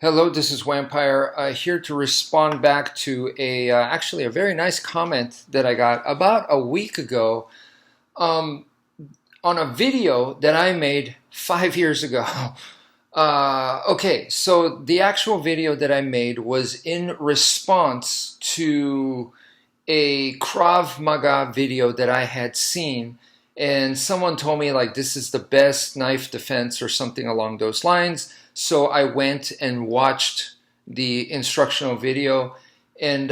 Hello, this is Wmpyr, here to respond back to actually a very nice comment that I got about a week ago on a video that I made 5 years ago. Okay, so the actual video that I made was in response to a Krav Maga video that I had seen, and someone told me like this is the best knife defense or something along those lines. So I went and watched the instructional video, and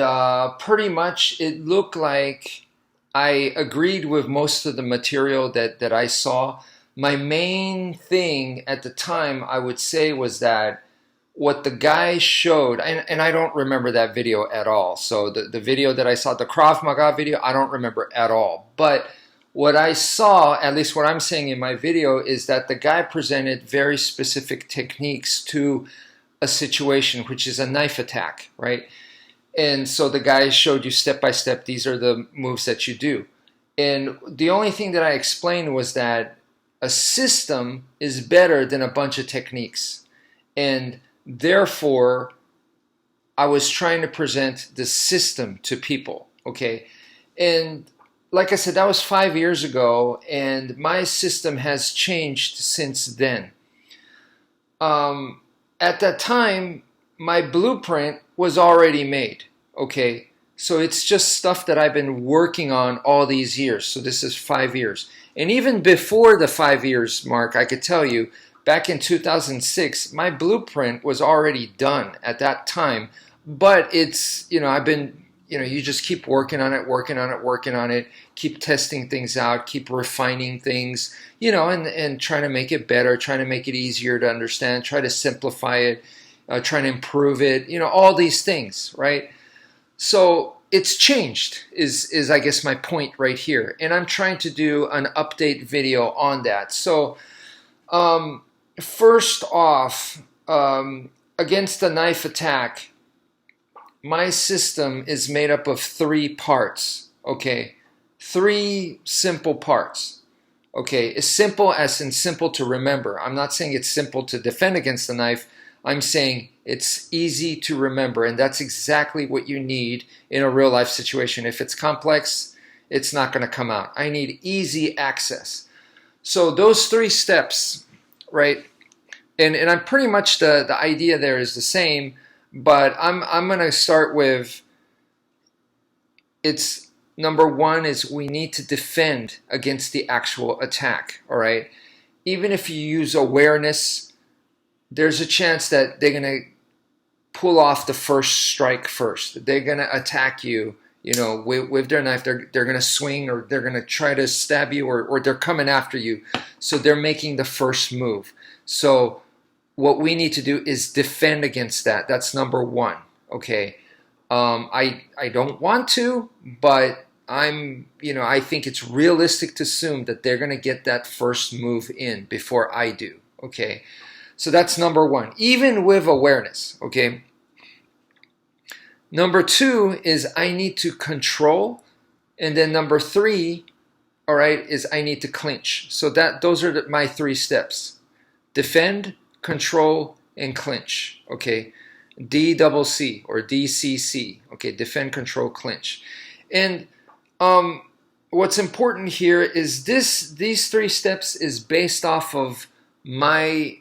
pretty much it looked like I agreed with most of the material that I saw. My main thing at the time, I would say, was that what the guy showed, and I don't remember that video at all. So the video that I saw, the Krav Maga video, I don't remember at all. But what I saw, at least what I'm saying in my video, is that the guy presented very specific techniques to a situation, which is a knife attack, right? And so the guy showed you step by step, these are the moves that you do. And the only thing that I explained was that a system is better than a bunch of techniques. And therefore, I was trying to present the system to people, okay? And like I said, that was 5 years ago, and my system has changed since then. At that time, my blueprint was already made, okay? So it's just stuff that I've been working on all these years. So this is 5 years. And even before the 5 years mark, I could tell you, back in 2006, my blueprint was already done at that time. But it's, I've been, you just keep working on it, keep testing things out, keep refining things, and trying to make it better, trying to make it easier to understand, try to simplify it, trying to improve it, all these things, right? So it's changed is I guess my point right here. And I'm trying to do an update video on that. So first off, against the knife attack, my system is made up of 3 parts, okay? 3 simple parts, okay? As simple as in simple to remember. I'm not saying it's simple to defend against the knife. I'm saying it's easy to remember, and that's exactly what you need in a real-life situation. If it's complex, it's not going to come out. I need easy access. So those 3 steps, right? And I'm pretty much the idea there is the same. But I'm going to start with, it's number 1 is we need to defend against the actual attack, all right? Even if you use awareness, there's a chance that they're going to pull off the first strike first. They're going to attack you, with their knife. They're going to swing, or they're going to try to stab you, or they're coming after you. So they're making the first move. So what we need to do is defend against that. That's number 1, okay? I don't want to, but I think it's realistic to assume that they're going to get that first move in before I do, okay? So that's number 1, even with awareness, okay? Number 2 is I need to control, and then number 3, all right, is I need to clinch. So those are my 3 steps: defend, control, and clinch, okay? DCC or DCC, okay? Defend, control, clinch. And what's important here is these 3 steps is based off of my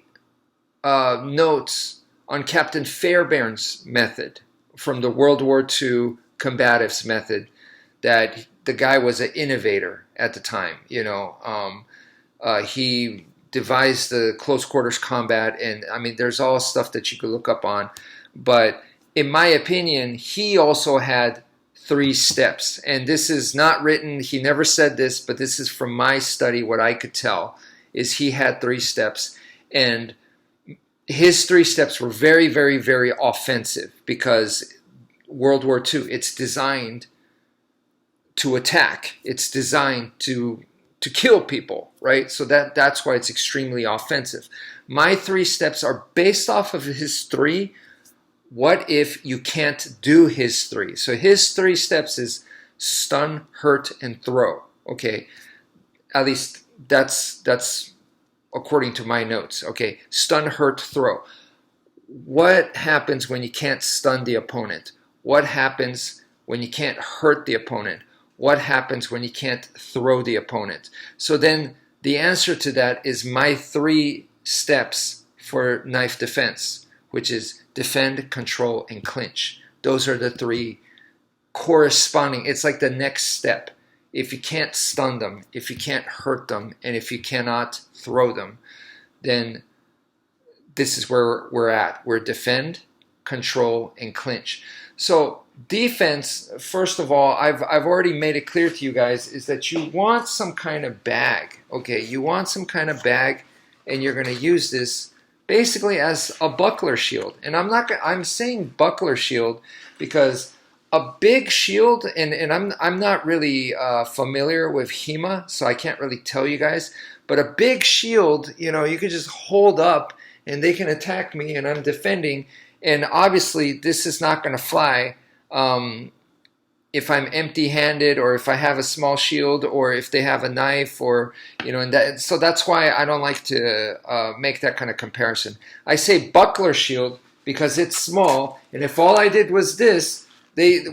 notes on Captain Fairbairn's method from the World War II combatives method, that the guy was an innovator at the time, he devised the close quarters combat, and I mean there's all stuff that you could look up on, but in my opinion he also had 3 steps, and this is not written, he never said this, but this is from my study, what I could tell is he had 3 steps, and his 3 steps were very, very, very offensive, because World War II, it's designed to attack, it's designed to kill people, right? So that's why it's extremely offensive. My 3 steps are based off of his 3. What if you can't do his 3? So his 3 steps is stun, hurt, and throw, okay? At least that's according to my notes, okay? Stun, hurt, throw. what happens when you can't stun the opponent? What happens when you can't hurt the opponent? What happens when you can't throw the opponent? So then the answer to that is my 3 steps for knife defense, which is defend, control, and clinch. Those are the 3 corresponding. It's like the next step. If you can't stun them, if you can't hurt them, and if you cannot throw them, then this is where we're at. We're defend, control, and clinch. So defense, first of all, I've already made it clear to you guys, is that you want some kind of bag. Okay, you want some kind of bag, and you're going to use this basically as a buckler shield. And I'm saying buckler shield because a big shield, and I'm not really familiar with HEMA, so I can't really tell you guys. But a big shield, you know, you could just hold up, and they can attack me, and I'm defending. And obviously, this is not going to fly if I'm empty-handed, or if I have a small shield, or if they have a knife, or you know. And so that's why I don't like to make that kind of comparison. I say buckler shield because it's small, and if all I did was this,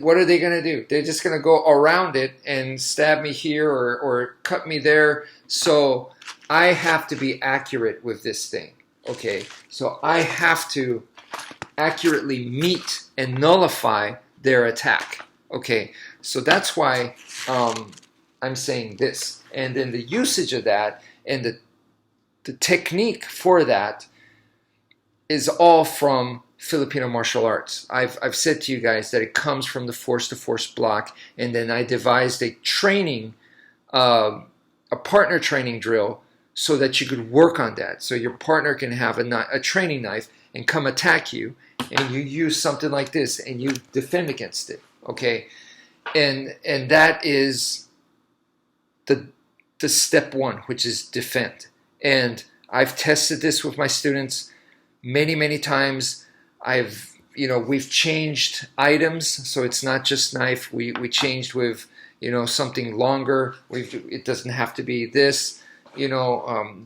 what are they going to do? They're just going to go around it and stab me here or cut me there. So I have to be accurate with this thing. Okay, so I have to accurately meet and nullify their attack. Okay, so that's why I'm saying this. And then the usage of that and the technique for that is all from Filipino martial arts. I've said to you guys that it comes from the force-to-force block, and then I devised a training, a partner training drill, so that you could work on that. So your partner can have a training knife and come attack you, and you use something like this, and you defend against it. Okay, and that is the step 1, which is defend. And I've tested this with my students many times. We've changed items, so it's not just knife. We changed with, something longer. It doesn't have to be this,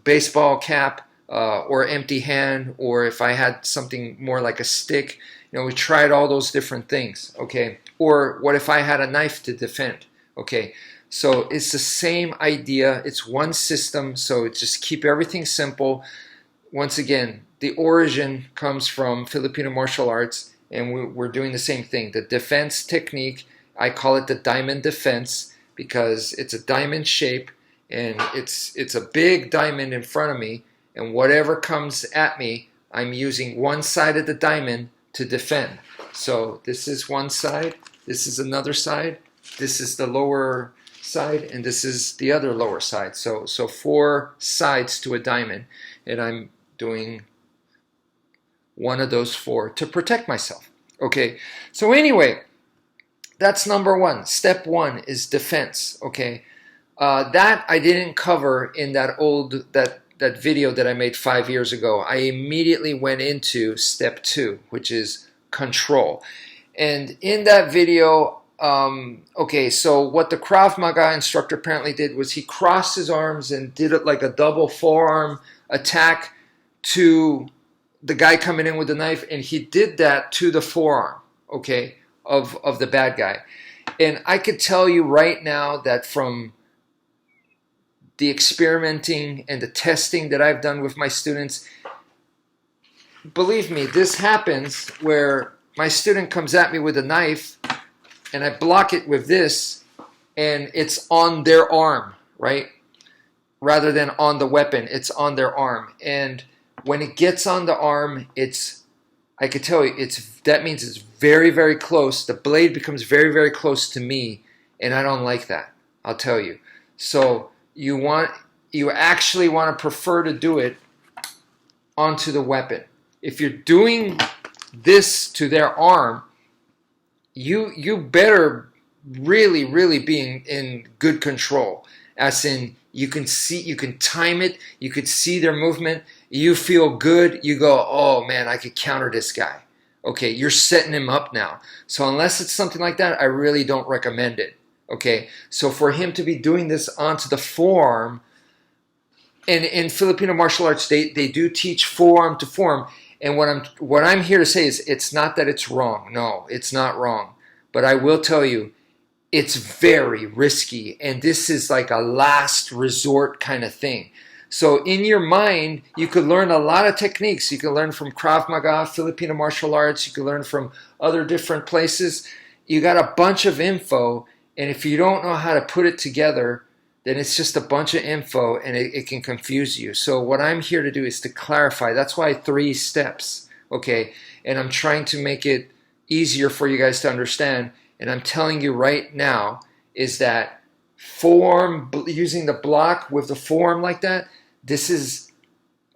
baseball cap or empty hand, or if I had something more like a stick. We tried all those different things, okay? Or what if I had a knife to defend, okay? So it's the same idea. It's one system, so just keep everything simple. Once again, the origin comes from Filipino martial arts, and we're doing the same thing. The defense technique, I call it the diamond defense because it's a diamond shape, and it's a big diamond in front of me, and whatever comes at me, I'm using one side of the diamond to defend. So this is one side, this is another side, this is the lower side, and this is the other lower side. So 4 sides to a diamond, and I'm doing one of those 4 to protect myself. Okay, so anyway, that's number 1. Step 1 is defense. Okay, that I didn't cover in that that video that I made 5 years ago. I immediately went into step 2, which is control. And in that video, okay, so what the Krav Maga instructor apparently did was he crossed his arms and did it like a double forearm attack to the guy coming in with the knife, and he did that to the forearm, okay, of the bad guy. And I could tell you right now that from the experimenting and the testing that I've done with my students, believe me, this happens where my student comes at me with a knife and I block it with this, and it's on their arm, right? Rather than on the weapon, it's on their arm. And when it gets on the arm, I could tell you, that means it's very close. The blade becomes very close to me, and I don't like that, I'll tell you. So you actually want to prefer to do it onto the weapon. If you're doing this to their arm, you better really be in good control. As in, you can time it, you could see their movement, you feel good, you go, oh man, I could counter this guy. Okay, you're setting him up now. So unless it's something like that, I really don't recommend it. Okay, so for him to be doing this onto the forearm, and in Filipino martial arts, they do teach forearm to forearm, And what I'm here to say is it's not that it's wrong. No, it's not wrong. But I will tell you, it's very risky, and this is like a last resort kind of thing. So in your mind, you could learn a lot of techniques. You can learn from Krav Maga, Filipino martial arts. You can learn from other different places. You got a bunch of info, and if you don't know how to put it together, then it's just a bunch of info, and it can confuse you. So what I'm here to do is to clarify. That's why 3 steps, okay? And I'm trying to make it easier for you guys to understand. And I'm telling you right now is that using the block with the forearm like that, this is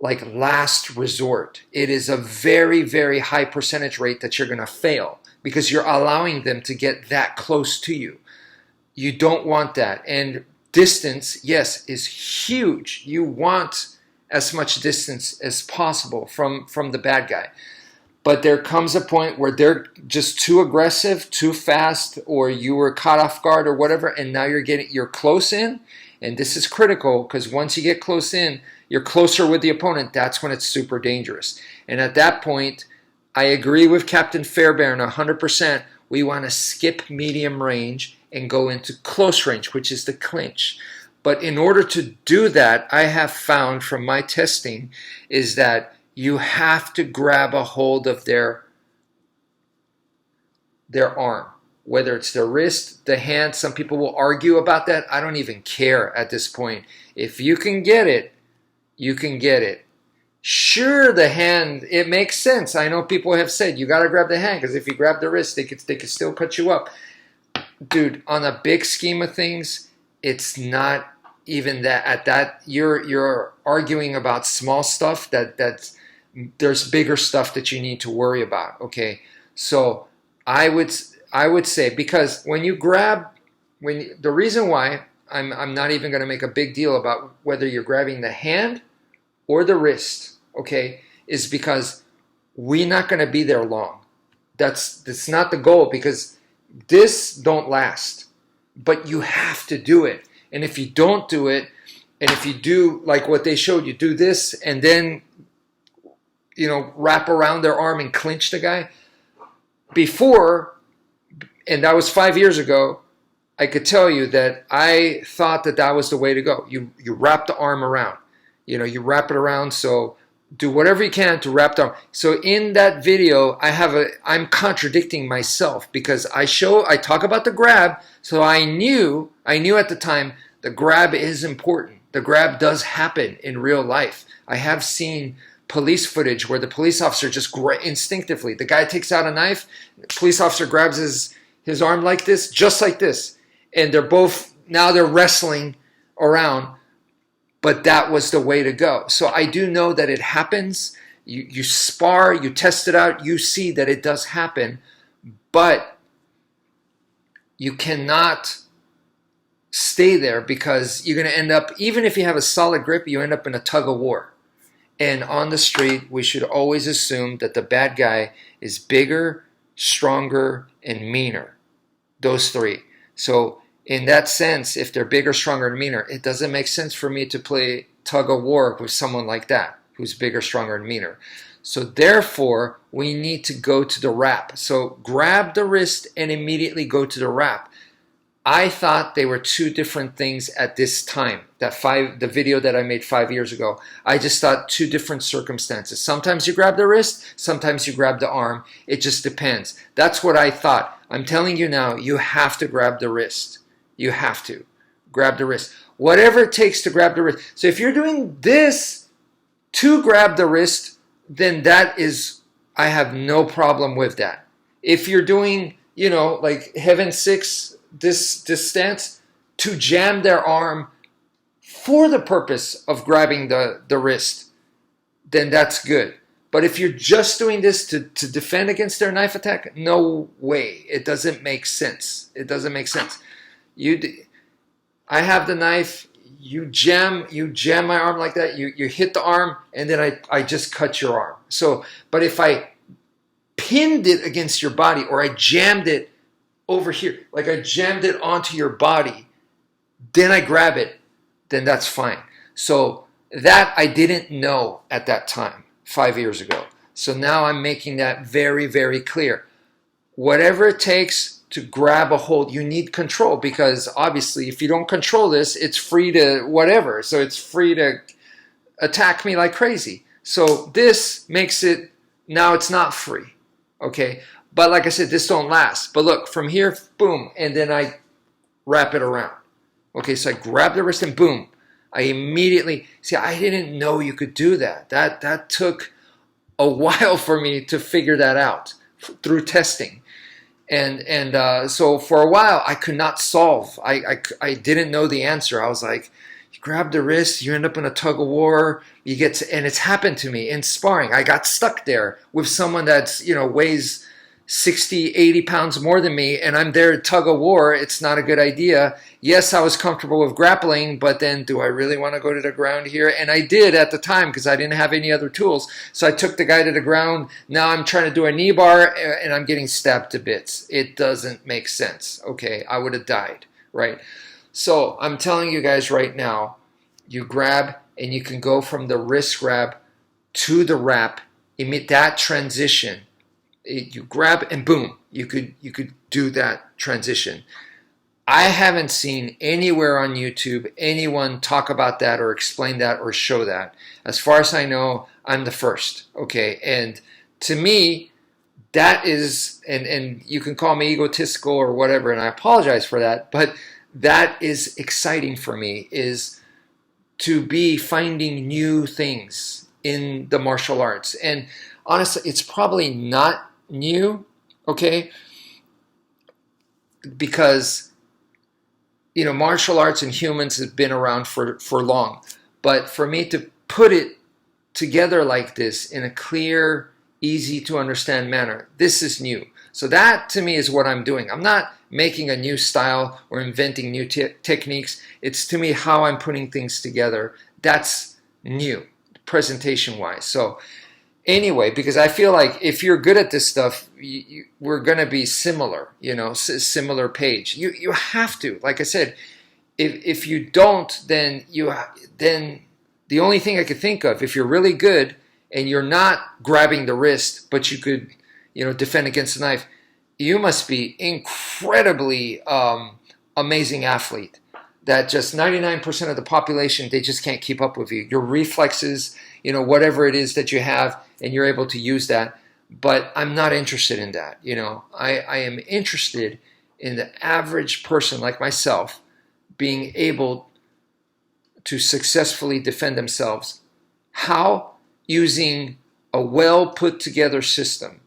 like last resort. It is a very, very high percentage rate that you're going to fail because you're allowing them to get that close to you. You don't want that. And distance, yes, is huge. You want as much distance as possible from the bad guy. But there comes a point where they're just too aggressive, too fast, or you were caught off guard or whatever, and now you're close in. And this is critical because once you get close in, you're closer with the opponent. That's when it's super dangerous. And at that point, I agree with Captain Fairbairn 100%. We want to skip medium range and go into close range, which is the clinch. But in order to do that, I have found from my testing is that you have to grab a hold of their arm, whether it's their wrist, the hand. Some people will argue about that. I don't even care at this point. If you can get it, you can get it. Sure, the hand, it makes sense. I know people have said you got to grab the hand because if you grab the wrist, they could still cut you up. Dude, on a big scheme of things, it's not even that. At that, you're arguing about small stuff that's there's bigger stuff that you need to worry about, okay? So I would say, because when you grab, the reason why I'm not even going to make a big deal about whether you're grabbing the hand or the wrist, okay, is because we're not going to be there long. That's not the goal, because this don't last, but you have to do it. And if you don't do it, and if you do like what they showed you, do this and then wrap around their arm and clinch the guy. Before, and that was 5 years ago, I could tell you that I thought that was the way to go. You wrap the arm around. You wrap it around, so do whatever you can to wrap the arm. So in that video, I'm contradicting myself because I talk about the grab, so I knew at the time the grab is important. The grab does happen in real life. I have seen police footage where the police officer just instinctively, the guy takes out a knife, the police officer grabs his arm like this, just like this, and they're wrestling around, but that was the way to go. So I do know that it happens. You spar, you test it out, you see that it does happen, but you cannot stay there because you're going to end up, even if you have a solid grip, you end up in a tug of war. And on the street, we should always assume that the bad guy is bigger, stronger, and meaner. Those 3. So in that sense, if they're bigger, stronger, and meaner, it doesn't make sense for me to play tug of war with someone like that, who's bigger, stronger, and meaner. So therefore, we need to go to the wrap. So grab the wrist and immediately go to the wrap. I thought they were 2 different things at this time. The video that I made 5 years ago, I just thought 2 different circumstances. Sometimes you grab the wrist, sometimes you grab the arm. It just depends. That's what I thought. I'm telling you now, you have to grab the wrist. You have to grab the wrist. Whatever it takes to grab the wrist. So if you're doing this to grab the wrist, then I have no problem with that. If you're doing, like Heaven 6, this stance, to jam their arm for the purpose of grabbing the wrist, then that's good. But if you're just doing this to defend against their knife attack, no way. It doesn't make sense. It doesn't make sense. I have the knife, you jam my arm like that, you hit the arm, and then I just cut your arm. So, but if I pinned it against your body, or I jammed it over here, like I jammed it onto your body, then I grab it, then that's fine. So that I didn't know at that time, 5 years ago. So now I'm making that very, very clear. Whatever it takes to grab a hold, you need control, because obviously if you don't control this, it's free to whatever. So it's free to attack me like crazy. So this makes it, now it's not free, okay? But like I said, this don't last. But look, from here, boom, and then I wrap it around. Okay, so I grab the wrist and boom. I immediately, see, I didn't know you could do that. That took a while for me to figure that out through testing. And so for a while, I could not solve. I didn't know the answer. I was like, you grab the wrist, you end up in a tug of war, you get to, and it's happened to me in sparring. I got stuck there with someone that's, weighs 60, 80 pounds more than me, and I'm there to tug of war. It's not a good idea. Yes, I was comfortable with grappling, but then do I really want to go to the ground here? And I did at the time because I didn't have any other tools. So I took the guy to the ground. Now I'm trying to do a knee bar, and I'm getting stabbed to bits. It doesn't make sense. Okay, I would have died, right? So I'm telling you guys right now, you grab, and you can go from the wrist grab to the wrap, emit that transition. You grab and boom, you could do that transition. I haven't seen anywhere on YouTube anyone talk about that or explain that or show that. As far as I know, I'm the first. Okay, and to me, that is, and you can call me egotistical or whatever, and I apologize for that, but that is exciting for me, is to be finding new things in the martial arts. And honestly, it's probably not new, okay, because martial arts and humans have been around for long, but for me to put it together like this in a clear, easy to understand manner, this is new. So that to me is what I'm doing. I'm not making a new style or inventing new techniques. It's to me how I'm putting things together. That's new, presentation wise. So anyway, because I feel like if you're good at this stuff, we're going to be similar, similar page. You have to, like I said, if you don't, then the only thing I could think of, if you're really good and you're not grabbing the wrist, but you could, defend against the knife, you must be incredibly amazing athlete. That just 99% of the population, they just can't keep up with you. Your reflexes, whatever it is that you have, and you're able to use that. But I'm not interested in that. I am interested in the average person like myself being able to successfully defend themselves. How? Using a well put together system.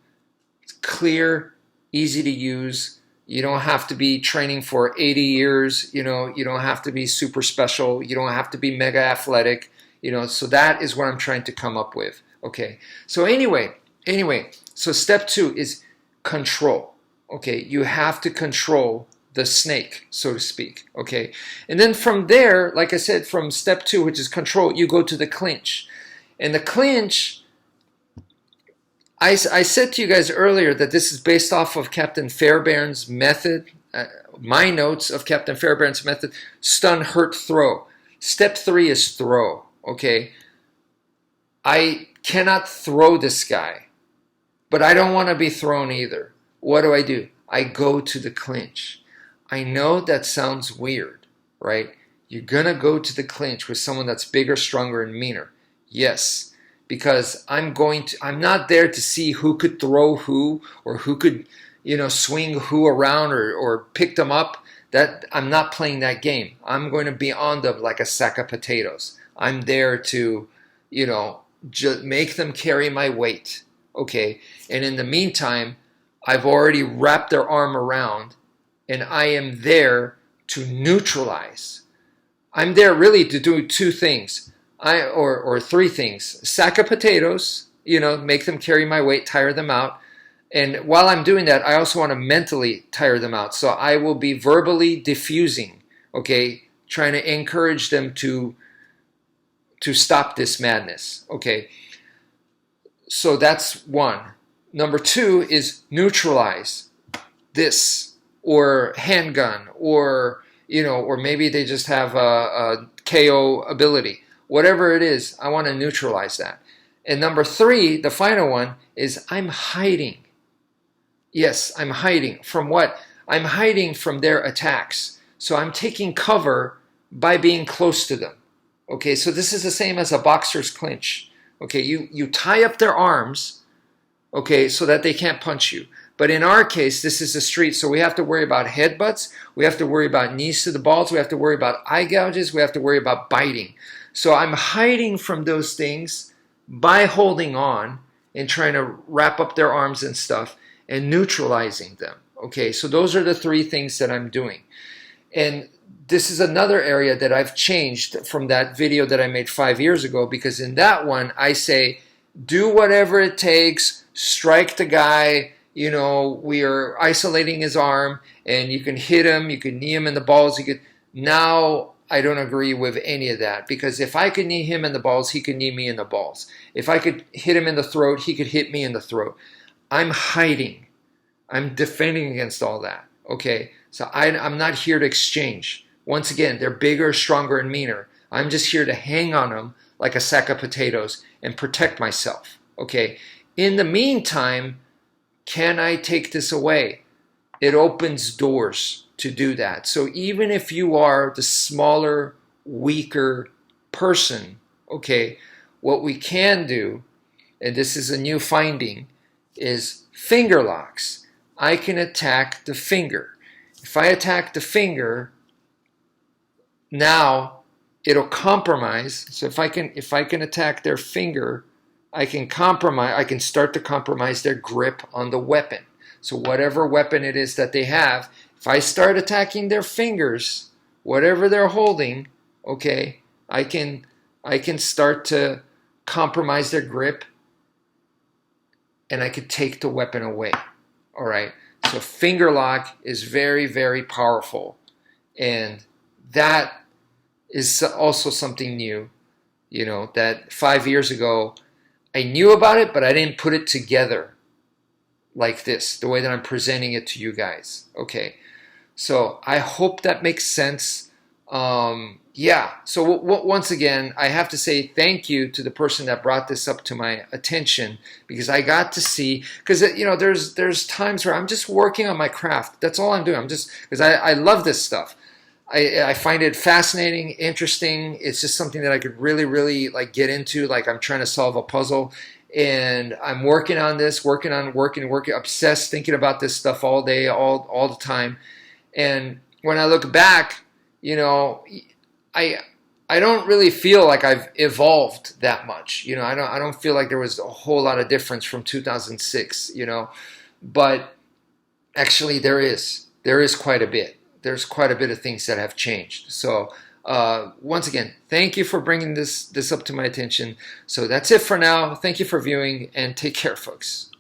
It's clear, easy to use. You don't have to be training for 80 years. You don't have to be super special. You don't have to be mega athletic. So that is what I'm trying to come up with. Okay. So anyway, so step 2 is control. Okay. You have to control the snake, so to speak. Okay. And then from there, like I said, from step 2, which is control, you go to the clinch. And the clinch, I said to you guys earlier that this is based off of Captain Fairbairn's method, my notes of Captain Fairbairn's method, stun, hurt, throw. Step 3 is throw, okay? I cannot throw this guy, but I don't want to be thrown either. What do? I go to the clinch. I know that sounds weird, right? You're going to go to the clinch with someone that's bigger, stronger, and meaner. Yes, because I'm not there to see who could throw who or who could, swing who around or pick them up. That I'm not playing that game. I'm going to be on them like a sack of potatoes. I'm there to, just make them carry my weight. Okay. And in the meantime, I've already wrapped their arm around and I am there to neutralize. I'm there really to do 2 things. Or 3 things. Sack of potatoes, make them carry my weight, tire them out. And while I'm doing that, I also want to mentally tire them out. So I will be verbally diffusing, okay, trying to encourage them to stop this madness, okay. So that's 1. Number 2 is neutralize this, or handgun, or maybe they just have a KO ability. Whatever it is, I want to neutralize that. And number three, the final one, is I'm hiding. Yes, I'm hiding. From what? I'm hiding from their attacks. So I'm taking cover by being close to them. Okay, so this is the same as a boxer's clinch. Okay, you tie up their arms, okay, so that they can't punch you. But in our case, this is the street, so we have to worry about headbutts, we have to worry about knees to the balls, we have to worry about eye gouges, we have to worry about biting. So I'm hiding from those things by holding on and trying to wrap up their arms and stuff and neutralizing them. Okay, so those are the three things that I'm doing. And this is another area that I've changed from that video that I made 5 years ago, because in that one I say, do whatever it takes, strike the guy, you know, we are isolating his arm, and you can hit him, you can knee him in the balls, you could. Now I don't agree with any of that, because if I could knee him in the balls, he could knee me in the balls. If I could hit him in the throat, he could hit me in the throat. I'm hiding. I'm defending against all that. Okay, so I'm not here to exchange. Once again, they're bigger, stronger, and meaner. I'm just here to hang on them like a sack of potatoes and protect myself. Okay, in the meantime, can I take this away? It opens doors to do that. So even if you are the smaller, weaker person, okay, what we can do, and this is a new finding, is finger locks. I can attack the finger. If I attack the finger, now it'll compromise. So if I can attack their finger, I can start to compromise their grip on the weapon. So whatever weapon it is that they have, if I start attacking their fingers, whatever they're holding, okay, I can start to compromise their grip, and I could take the weapon away. All right. So finger lock is very, very powerful, and that is also something new, you know, that 5 years ago I knew about it, but I didn't put it together like this, the way that I'm presenting it to you guys. Okay, so I hope that makes sense. Yeah, so once again, I have to say thank you to the person that brought this up to my attention, because I got to see, because you know, there's times where I'm just working on my craft. That's all I'm doing. I'm just, because I love this stuff. I find it fascinating, interesting. It's just something that I could really, really like get into. Like I'm trying to solve a puzzle, and I'm working on this, working, obsessed, thinking about this stuff all day, all the time. And when I look back, you know, I don't really feel like I've evolved that much. You know, I don't feel like there was a whole lot of difference from 2006. You know, but actually there is quite a bit. There's quite a bit of things that have changed. So once again, thank you for bringing this up to my attention. So that's it for now. Thank you for viewing, and take care, folks.